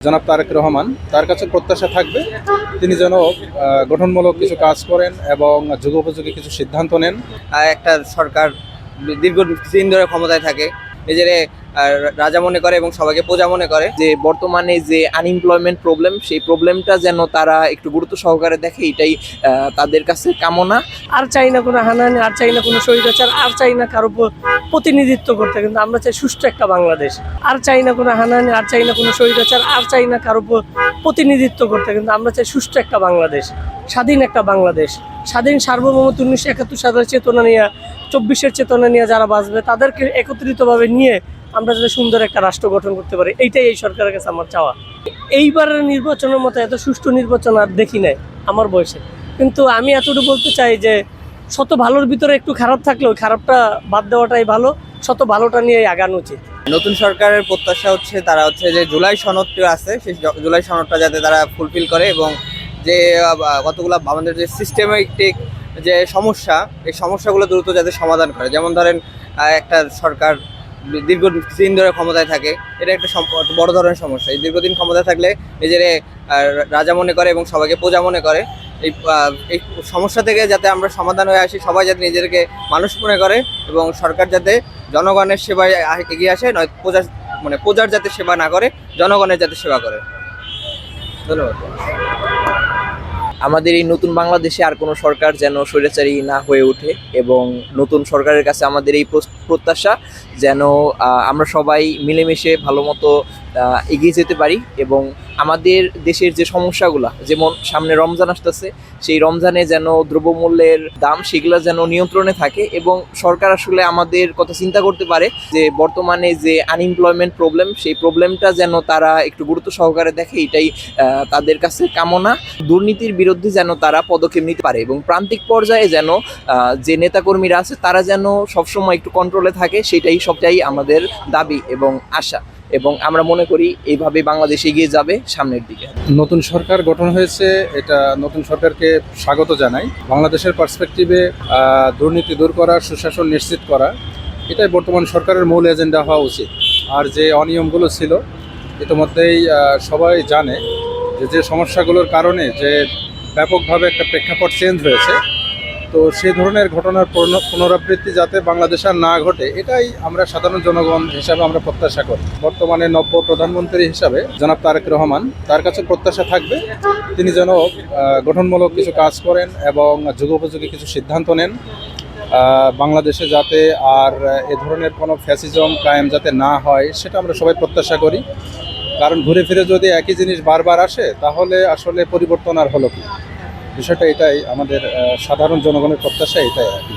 জনাব তারেক রহমান, তার কাছে প্রত্যাশা থাকবে তিনি যেন গঠনমূলক কিছু কাজ করেন এবং যুগোপযোগী কিছু সিদ্ধান্ত নেন। একটা সরকার দীর্ঘদিন ধরে ক্ষমতায় থাকে, নিজেরে রাজা মনে করে এবং সবাইকে প্রজা মনে করে। যে বর্তমানে যে আনএমপ্লয়মেন্ট প্রবলেম, সেই প্রবলেমটা যেন তারা একটু গুরুত্ব সহকারে দেখে, এটাই তাদের কাছে কামনা। আর চাই না কোনো হানাহানি, আর চাই না কোনো স্বৈরাচার, আর চাই না কারো প্রতিনিধিত্ব করতে, কিন্তু আমরা চাই সুষ্ঠু একটা বাংলাদেশ। আর চাই না কোনো হানাহানি, আর চাই না কোনো স্বৈরাচার, আর চাই না কারো প্রতিনিধিত্ব করতে, কিন্তু আমরা চাই সুষ্ঠু একটা বাংলাদেশ, স্বাধীন একটা বাংলাদেশ, স্বাধীন সার্বভৌমত্ব 1971 সালের চেতনা নিয়ে, 24-এর চেতনা নিয়ে যারা বাঁচবে তাদেরকে একত্রিতভাবে নিয়ে আমরা যাতে সুন্দর একটা রাষ্ট্র গঠন করতে পারি, এইটাই এই সরকারের কাছে আমার চাওয়া। এইবারের নির্বাচনের মতো এত সুষ্ঠু নির্বাচন আর দেখি নাই আমার বয়সে, কিন্তু আমি এতটুকু বলতে চাই যে শত ভালোর ভিতরে একটু খারাপ থাকলেও খারাপটা বাদ দেওয়াটাই ভালো, শত ভালোটা নিয়ে আগানো উচিত। নতুন সরকারের প্রত্যাশা হচ্ছে তারা যে জুলাই সনদটি আছে, সেই জুলাই সনদটা যাতে তারা ফুলফিল করে এবং যে কতগুলো আমাদের যে সিস্টেমেটিক যে সমস্যা, এই সমস্যাগুলো দ্রুত যাতে সমাধান করে। যেমন ধরেন, একটা সরকার দীর্ঘদিন ধরে ক্ষমতায় থাকে, এটা একটা বড় ধরনের সমস্যা। এই দীর্ঘদিন ক্ষমতায় থাকলে নিজের রাজা মনে করে এবং সবাইকে প্রজা মনে করে। এই সমস্যা থেকে যাতে আমরা সমাধান হয়ে আসি, সবাই যাতে নিজেদেরকে মানুষ মনে করে এবং সরকার যাতে জনগণের সেবায় এগিয়ে আসে, নয় প্রজার যাতে সেবা না করে, জনগণের যাতে সেবা করে। ধন্যবাদ। আমাদের এই নতুন বাংলাদেশে আর কোনো সরকার যেন স্বৈরাচারী না হয়ে ওঠে এবং নতুন সরকারের কাছে আমাদের এই প্রত্যাশা যেন আমরা সবাই মিলেমিশে ভালো মতো এগিয়ে যেতে পারি এবং আমাদের দেশের যে সমস্যাগুলো, যেমন সামনে রমজান আসতেছে, সেই রমজানে যেন দ্রব্যমূল্যের দাম সেগুলো যেন নিয়ন্ত্রণে থাকে এবং সরকার আসলে আমাদের কথা চিন্তা করতে পারে যে বর্তমানে যে আনএমপ্লয়মেন্ট প্রবলেম, সেই প্রবলেমটা যেন তারা একটু গুরুত্ব সহকারে দেখে, এটাই তাদের কাছে কামনা। দুর্নীতির বিরুদ্ধে যেন তারা পদক্ষেপ নিতে পারে এবং প্রান্তিক পর্যায়ে যেন যে নেতাকর্মীরা আছে তারা যেন সবসময় একটু কন্ট্রোলে থাকে, সেটাই সবটাই আমাদের দাবি এবং আশা, এবং আমরা মনে করি এইভাবে বাংলাদেশ এগিয়ে যাবে সামনের দিকে। নতুন সরকার গঠন হয়েছে, এটা নতুন সরকারকে স্বাগত জানাই। বাংলাদেশের পার্সপেক্টিভে দুর্নীতি দূর করা, সুশাসন নিশ্চিত করা, এটাই বর্তমান সরকারের মূল এজেন্ডা হওয়া উচিত। আর যে অনিয়মগুলো ছিল ইতিমধ্যেই সবাই জানে যে সমস্যাগুলোর কারণে যে ব্যাপকভাবে একটা প্রেক্ষাপট চেঞ্জ হয়েছে, তো সেই ধরনের ঘটনার পুনরাবৃত্তি যাতে বাংলাদেশ আর না ঘটে, এটাই আমরা সাধারণ জনগণ হিসাবে আমরা প্রত্যাশা করি। বর্তমানে নব্য প্রধানমন্ত্রী হিসাবে জনাব তারেক রহমান, তার কাছে প্রত্যাশা থাকবে তিনি যেন গঠনমূলক কিছু কাজ করেন এবং যুগোপযোগী কিছু সিদ্ধান্ত নেন, বাংলাদেশে যাতে আর এ ধরনের কোনো ফ্যাসিজম কায়েম যাতে না হয়, সেটা আমরা সবাই প্রত্যাশা করি। কারণ ঘুরে ফিরে যদি একই জিনিস বারবার আসে, তাহলে আসলে পরিবর্তন আর হলো কি? বিষয়টা এটাই, আমাদের সাধারণ জনগণের প্রত্যাশা এটাই আর কি।